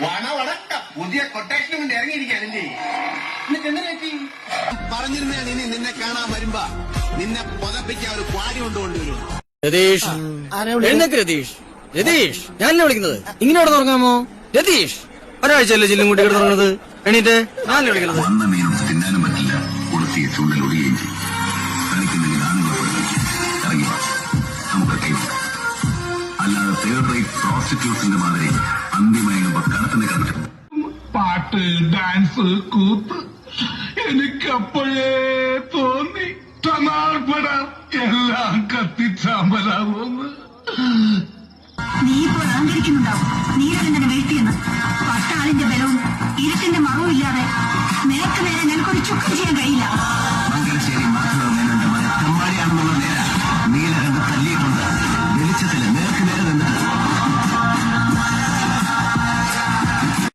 വണവടക്കം പുതിയ കൊട്ടേഷന് വേണ്ടി ഇറങ്ങിയിരിക്കാനല്ലേ? എന്നിട്ട് എന്തിനു പറ്റി? പറഞ്ഞിരുന്നതാണ് ഇനി നിന്നെ കാണാൻ വരുമ്പോ നിന്നെ പുതപ്പിക്കാൻ ഒരു ക്വാരി കൊണ്ടുകൊണ്ടുവരും. രതീഷ് എഴുന്നേക്ക് രതീഷ്. രതീഷ് ഞാനല്ലേ വിളിക്കുന്നത്. ഇങ്ങനെ അവിടെ തുടങ്ങാമോ? രതീഷ് ഒരാഴ്ചയല്ലേ ജില്ലും കൂട്ടി കിടന്ന് തുടങ്ങുന്നത്. എണീറ്റ് ഞാനല്ലേ വിളിക്കുന്നത്. വന്ന മീനൊന്നും തിന്നാനും പറ്റില്ല. കൊടുത്തിയ ചൂണ്ടൽ ഒടുകയും ചെയ്യും. കളിക്കുന്നെങ്കിൽ ആണുങ്ങൾ ഇറങ്ങി നമുക്കൊക്കെ അല്ലാതെ തേർഡ് റേറ്റ് പ്രോസ്റ്റിറ്റ്യൂട്ട്സിന്റെ മാതിരി അന്തിമയങ്ങുമ്പോ കടത്തിന് കണ്ടിട്ട് പാട്ട്, ഡാൻസ്, കൂത്ത് എനിക്കപ്പോഴേ തോന്നി തനാൾപ്പെടാൻ എല്ലാം കത്തിച്ചാമ്പലാവുമെന്ന്. നീ ഇപ്പോൾ അഹങ്കരിക്കുന്നുണ്ടാവും. നീരജന്റെ